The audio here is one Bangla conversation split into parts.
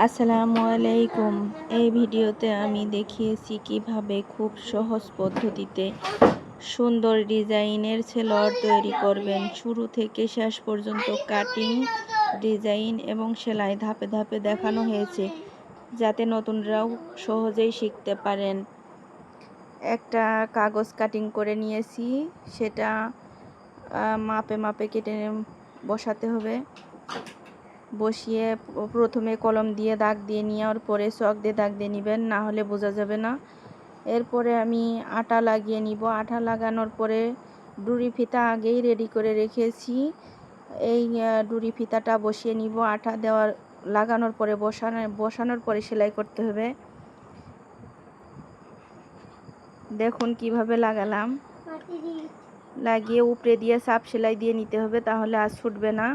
আসসালামু আলাইকুম। এই ভিডিওতে আমি দেখিয়েছি কিভাবে খুব সহজ পদ্ধতিতে সুন্দর ডিজাইনের সেলোয়ার তৈরি করবেন। শুরু থেকে শেষ পর্যন্ত কাটিং, ডিজাইন এবং সেলাই ধাপে ধাপে দেখানো হয়েছে, যাতে নতুনরাও সহজেই শিখতে পারেন। একটা কাগজ কাটিং করে নিয়েছি, সেটা মাপে মাপে কেটে বসাতে হবে। বসিয়ে প্রথমে কলম দিয়ে দাগ দিয়ে নেওয়ার পরে চক দিয়ে দাগ দিয়ে নেবেন, না হলে বোঝা যাবে না। এরপরে আমি আটা লাগিয়ে নিব। আটা লাগানোর পরে ডুরি ফিতা আগেই রেডি করে রেখেছি। এই ডুরি ফিতাটা বসিয়ে নিব। আটা দেওয়ার লাগানোর পরে বসানোর পরে সেলাই করতে হবে। দেখুন কিভাবে লাগালাম। লাগিয়ে উপরে দিয়ে চাপ সেলাই দিয়ে নিতে হবে, তাহলে আর ছুটবে না।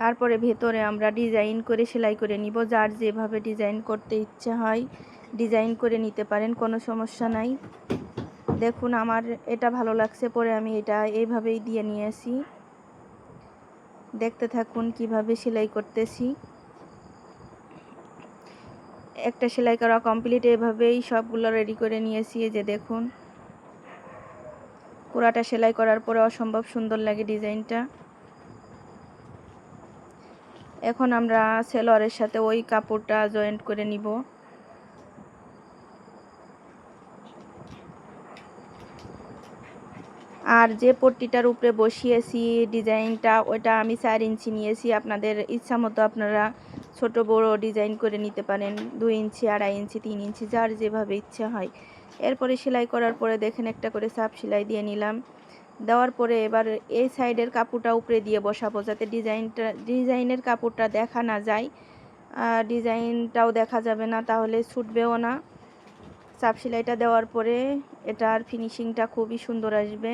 তারপরে ভেতরে আমরা ডিজাইন করে সেলাই করে নিব। যার যেভাবে ডিজাইন করতে ইচ্ছে হয় ডিজাইন করে নিতে পারেন, কোনো সমস্যা নাই। দেখুন আমার এটা ভালো লাগছে, পরে আমি এটা এইভাবেই দিয়ে নিয়েছি। দেখতে থাকুন কিভাবে সেলাই করতেছি। একটা সেলাই করা কমপ্লিট, এভাবেই সবগুলো রেডি করে নিয়েছি। এই যে দেখুন, পুরাটা সেলাই করার পরে অসম্ভব সুন্দর লাগে ডিজাইনটা। এখন আমরা সেলোয়ারের সাথে ওই কাপড়টা জয়েন্ট করে নিব। আর যে পট্টিটার উপরে বসিয়েছি ডিজাইনটা, ওটা আমি 4 ইঞ্চি নিয়েছি। আপনাদের ইচ্ছা মতো আপনারা ছোট বড় ডিজাইন করে নিতে পারেন, 2 ইঞ্চি, 2.5 ইঞ্চি, 3 ইঞ্চি, যার যেভাবে ইচ্ছা হয়। এরপরে সেলাই করার পরে দেখেন একটা করে চাপ সেলাই দিয়ে নিলাম। দেওয়ার পরে এবার এই সাইডের কাপড়টা উপরে দিয়ে বসাবো, যাতে ডিজাইনের কাপড়টা দেখা না যায়। ডিজাইনটাও দেখা যাবে না, তাহলে ছুটবেও না। চাপ সেলাইটা দেওয়ার পরে এটার ফিনিশিংটা খুবই সুন্দর আসবে,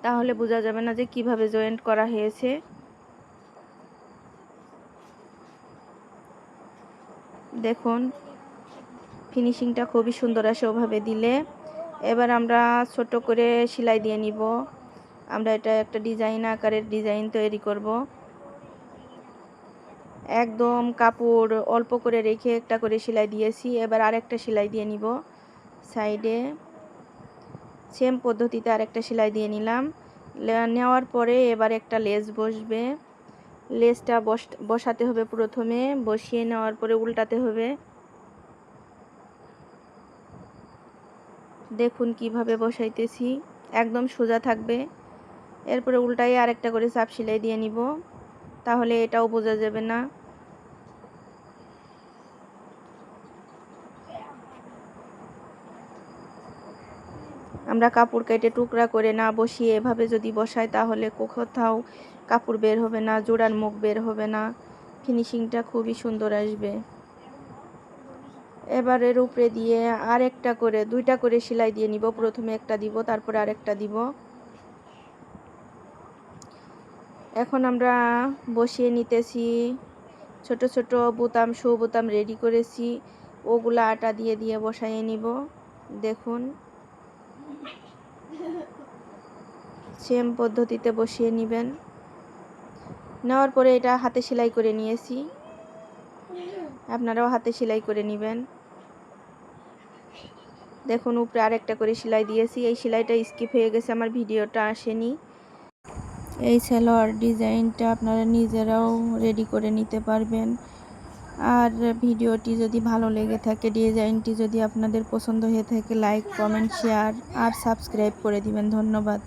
তাহলে বোঝা যাবে না যে কিভাবে জয়েন্ট করা হয়েছে। দেখুন ফিনিশিংটা খুবই সুন্দর আসে ওভাবে দিলে। এবার আমরা ছোট করে সেলাই দিয়ে নিব। আমরা এটা একটা ডিজাইন আকারের ডিজাইন তৈরি করব। একদম কাপড় অল্প করে রেখে একটা করে সেলাই দিয়েছি। এবার আরেকটা সেলাই দিয়ে নিব সাইডে। সেম পদ্ধতিতে আরেকটা সেলাই দিয়ে নিলাম। নেওয়ার পরে এবার একটা লেস বসবে। লেসটা বসাতে হবে প্রথমে, বসিয়ে নেওয়ার পরে উল্টাতে হবে। দেখুন কিভাবে বসাইতেছি, একদম সোজা থাকবে। এরপরে উল্টাই আরেকটা করে চাপ সেলাই দিয়ে নিব, তাহলে এটাও বোঝা যাবে না। আমরা কাপড় কেটে টুকরা করে না বসিয়ে এভাবে যদি বসাই, তাহলে কোথাও কাপড় বের হবে না, জোড়ার মুখ বের হবে না, ফিনিশিংটা খুবই সুন্দর আসবে। এবার এর উপরে দিয়ে আরেকটা করে 2টা করে সেলাই দিয়ে নিব। প্রথমে একটা দিব, তারপরে আরেকটা দিব। এখন আমরা বসিয়ে নিতেছি। ছোট ছোট বোতাম, শো বোতাম রেডি করেছি, ওগুলা আটা দিয়ে দিয়ে বসাইয়ে নিব। দেখুন সেম পদ্ধতিতে বসিয়ে নেবেন। নেওয়ার পরে এটা হাতে সেলাই করে নিয়েছি, আপনারাও হাতে সেলাই করে নেবেন। দেখুন উপরে আরেকটা করে সেলাই দিয়েছি। এই সেলাইটা স্কিপ হয়ে গেছে, আমার ভিডিওটা আসেনি। এই সালোয়ার ডিজাইনটা আপনারা নিজেরাও রেডি করে নিতে পারবেন। আর ভিডিওটি যদি ভালো লেগে থাকে, ডিজাইনটি যদি আপনাদের পছন্দ হয়ে থাকে, লাইক, কমেন্ট, শেয়ার আর সাবস্ক্রাইব করে দিবেন। ধন্যবাদ।